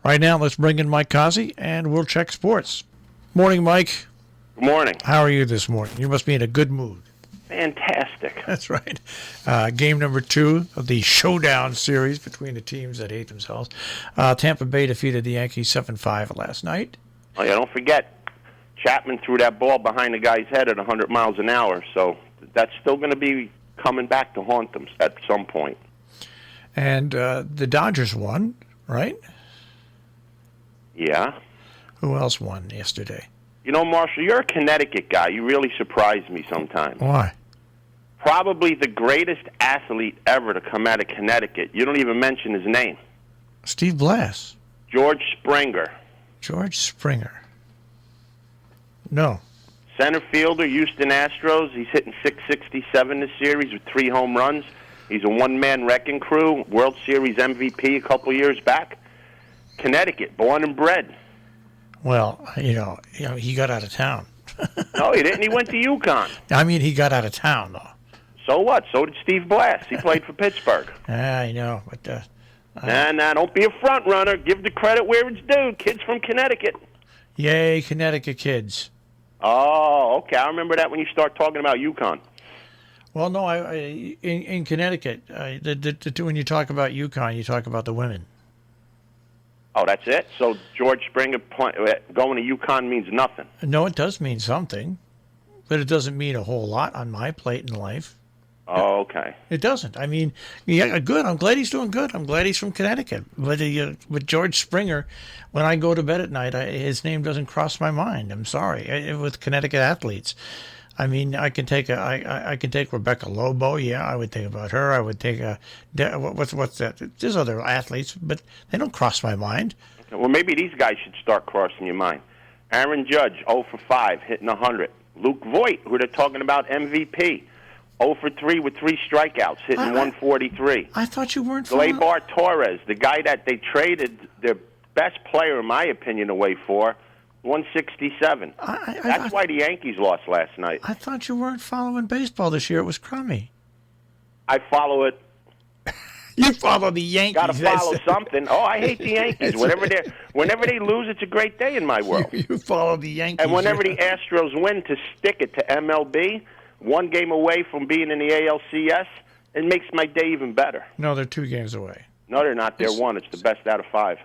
Right now, let's bring in Mike Cozzi, and we'll check sports. Morning, Mike. Good morning. How are you this morning? You must be in a good mood. Fantastic. That's right. Game number 2 of the showdown series between the teams that hate themselves. Tampa Bay defeated the Yankees 7-5 last night. Oh, yeah, don't forget, Chapman threw that ball behind the guy's head at 100 miles an hour, so that's still going to be coming back to haunt them at some point. And the Dodgers won, right? Yeah. Who else won yesterday? You know, Marshall, you're a Connecticut guy. You really surprise me sometimes. Why? Probably the greatest athlete ever to come out of Connecticut. You don't even mention his name. Steve Blass. George Springer. George Springer. No. Center fielder, Houston Astros. He's hitting .667 this series with 3 home runs. He's a one-man wrecking crew. World Series MVP a couple years back. Connecticut, born and bred. Well, you know, he got out of town. No, he didn't. He went to UConn. I mean, he got out of town, though. So what? So did Steve Blass. He played for Pittsburgh. I know, but... Nah, don't be a front runner. Give the credit where it's due. Kids from Connecticut. Yay, Connecticut kids. Oh, okay. I remember that when you start talking about UConn. Well, no, in Connecticut, when you talk about UConn, you talk about the women. Oh, that's it? So George Springer going to UConn means nothing? No, it does mean something, but it doesn't mean a whole lot on my plate in life. Oh, okay. It doesn't. I mean, yeah, good. I'm glad he's doing good. I'm glad he's from Connecticut. But with George Springer, when I go to bed at night, his name doesn't cross my mind. I'm sorry. With Connecticut athletes, I mean, I can take Rebecca Lobo. Yeah, I would think about her. I would take what's that? There's other athletes, but they don't cross my mind. Okay, well, maybe these guys should start crossing your mind. Aaron Judge, 0 for 5, hitting 100. Luke Voigt, who they're talking about MVP. 0 for 3 with 3 strikeouts, hitting 143. I thought you weren't following. Gleyber Torres, the guy that they traded their best player, in my opinion, away for, 167. That's why the Yankees lost last night. I thought you weren't following baseball this year. It was crummy. I follow it. You follow the Yankees. Got to follow something. Oh, I hate the Yankees. Whenever they lose, it's a great day in my world. You follow the Yankees. And whenever the Astros win, to stick it to MLB, 1 game away from being in the ALCS, it makes my day even better. No, they're 2 games away. No, they're not. They're 1. It's the best out of 5.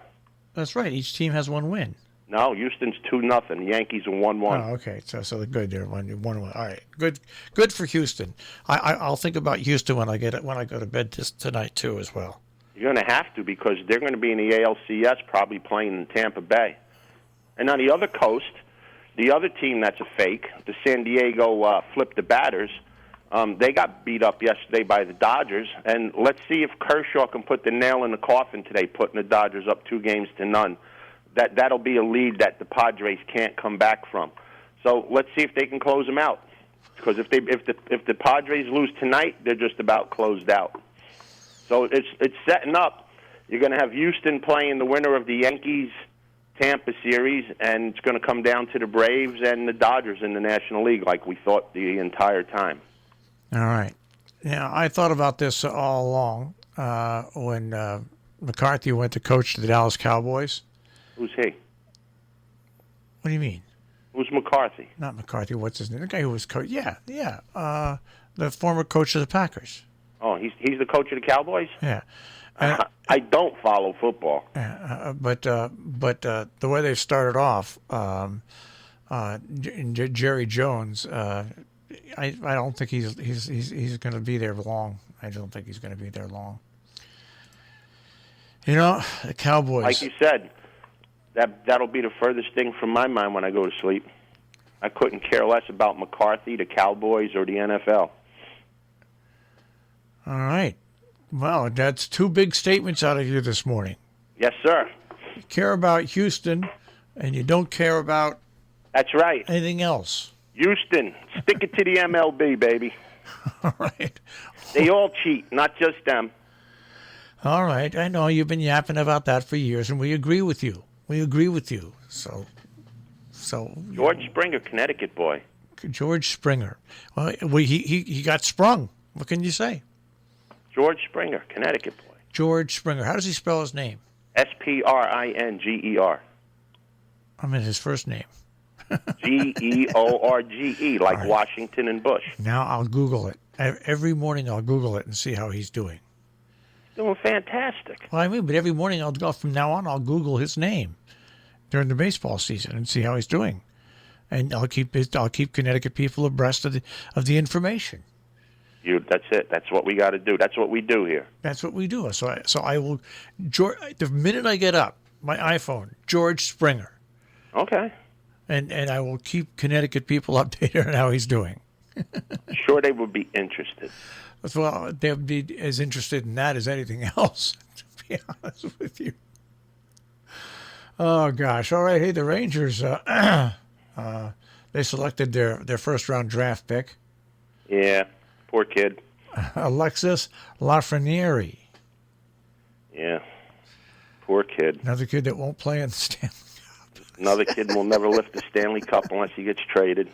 That's right. Each team has 1 win. No, Houston's 2-0. The Yankees are 1-1. Oh, okay. So they're good. They're 1-1. All right. Good for Houston. I'll think about Houston when I go to bed tonight too as well. You're going to have to, because they're going to be in the ALCS, probably playing in Tampa Bay. And on the other coast, the other team that's a fake, the San Diego Flip the Batters, they got beat up yesterday by the Dodgers. And let's see if Kershaw can put the nail in the coffin today, putting the Dodgers up 2-0. That'll be a lead that the Padres can't come back from. So let's see if they can close them out. Because if the Padres lose tonight, they're just about closed out. So it's setting up. You're going to have Houston playing the winner of the Yankees-Tampa series, and it's going to come down to the Braves and the Dodgers in the National League, like we thought the entire time. All right. Now, I thought about this all along when McCarthy went to coach the Dallas Cowboys. Who's he? What do you mean? Who's McCarthy? Not McCarthy. What's his name? The guy who was coach. Yeah. The former coach of the Packers. Oh, he's the coach of the Cowboys? Yeah. I don't follow football. But the way they started off, Jerry Jones, I don't think he's going to be there long. I don't think he's going to be there long. You know, the Cowboys. Like you said, that'll be the furthest thing from my mind when I go to sleep. I couldn't care less about McCarthy, the Cowboys, or the NFL. All right. Well, that's 2 big statements out of you this morning. Yes, sir. You care about Houston, and you don't care about That's right. anything else. Houston, stick it to the MLB, baby. All right. They all cheat, not just them. All right. I know you've been yapping about that for years, and we agree with you. So George Springer, Connecticut boy. George Springer. Well, he got sprung. What can you say? George Springer, Connecticut boy. George Springer. How does he spell his name? Springer. I mean his first name. George, like right. Washington and Bush. Now I'll Google it. Every morning I'll Google it and see how he's doing. Doing fantastic. Well, I mean, but every morning I'll go from now on. I'll Google his name during the baseball season and see how he's doing, and I'll keep Connecticut people abreast of the information. That's it. That's what we got to do. That's what we do here. That's what we do. So I will. The minute I get up, my iPhone, George Springer. Okay. And I will keep Connecticut people updated on how he's doing. Sure, they would be interested. Well, they'll be as interested in that as anything else, to be honest with you. Oh, gosh. All right. Hey, the Rangers, they selected their first-round draft pick. Yeah, poor kid. Alexis Lafreniere. Yeah, poor kid. Another kid that won't play in the Stanley Cup. Another kid will never lift the Stanley Cup unless he gets traded.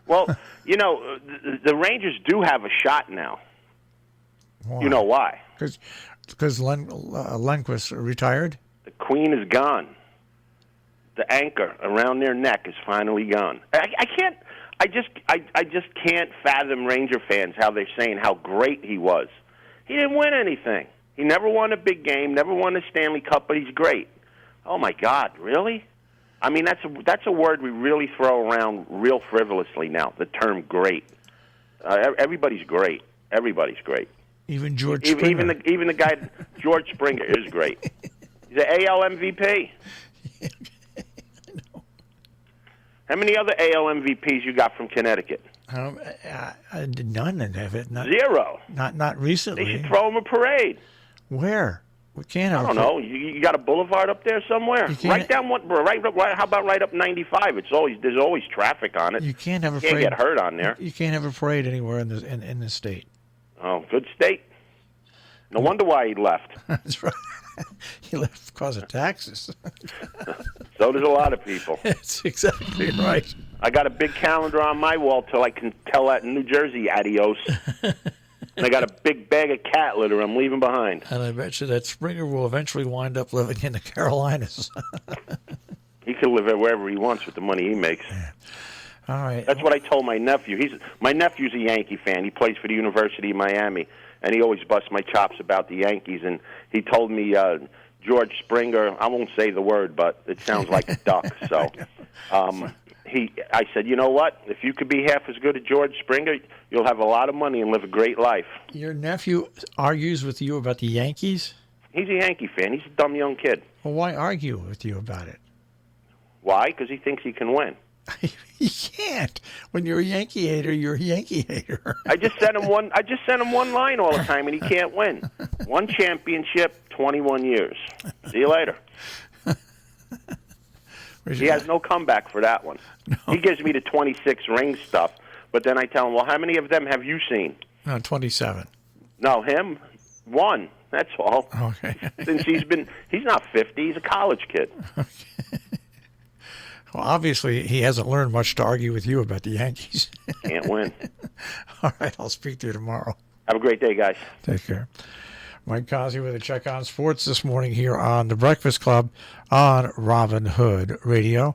Well, you know, the Rangers do have a shot now. Why? You know why? Because Lundqvist retired? The queen is gone. The anchor around their neck is finally gone. I just can't fathom Ranger fans how they're saying how great he was. He didn't win anything. He never won a big game, never won a Stanley Cup, but he's great. Oh my God, really? I mean, that's a word we really throw around real frivolously now. The term "great." Everybody's great. Everybody's great. Even George Springer. Even the guy George Springer is great. He's an AL MVP. I know. How many other AL MVPs you got from Connecticut? None have it. Zero. Not recently. They should throw him a parade. Where? We can't have. I don't know. You got a boulevard up there somewhere? Right down what? Right. How about right up 95? There's always traffic on it. You can't have a parade. parade. Can't get hurt on there. You can't have a parade anywhere in the state. Oh, good state. No wonder why he left. That's right. He left because of taxes. So does a lot of people. That's exactly right. I got a big calendar on my wall till I can tell that in New Jersey adios. And I got a big bag of cat litter I'm leaving behind. And I bet you that Springer will eventually wind up living in the Carolinas. He can live wherever he wants with the money he makes. Yeah. All right. That's what I told my nephew. My nephew's a Yankee fan. He plays for the University of Miami, and he always busts my chops about the Yankees. And he told me George Springer, I won't say the word, but it sounds like a duck. So I said, you know what? If you could be half as good as George Springer, you'll have a lot of money and live a great life. Your nephew argues with you about the Yankees? He's a Yankee fan. He's a dumb young kid. Well, why argue with you about it? Why? Because he thinks he can win. You can't. When you're a Yankee hater, you're a Yankee hater. I just sent him one line all the time, and he can't win. One championship, 21 years. See you later. He has no comeback for that one. No. He gives me the 26 ring stuff, but then I tell him, well, how many of them have you seen? 27. No, him, one. That's all. Okay. Since he's not 50, he's a college kid. Okay. Well, obviously, he hasn't learned much to argue with you about the Yankees. Can't win. All right, I'll speak to you tomorrow. Have a great day, guys. Take care. Mike Cozzi with a check on sports this morning here on The Breakfast Club on Robin Hood Radio.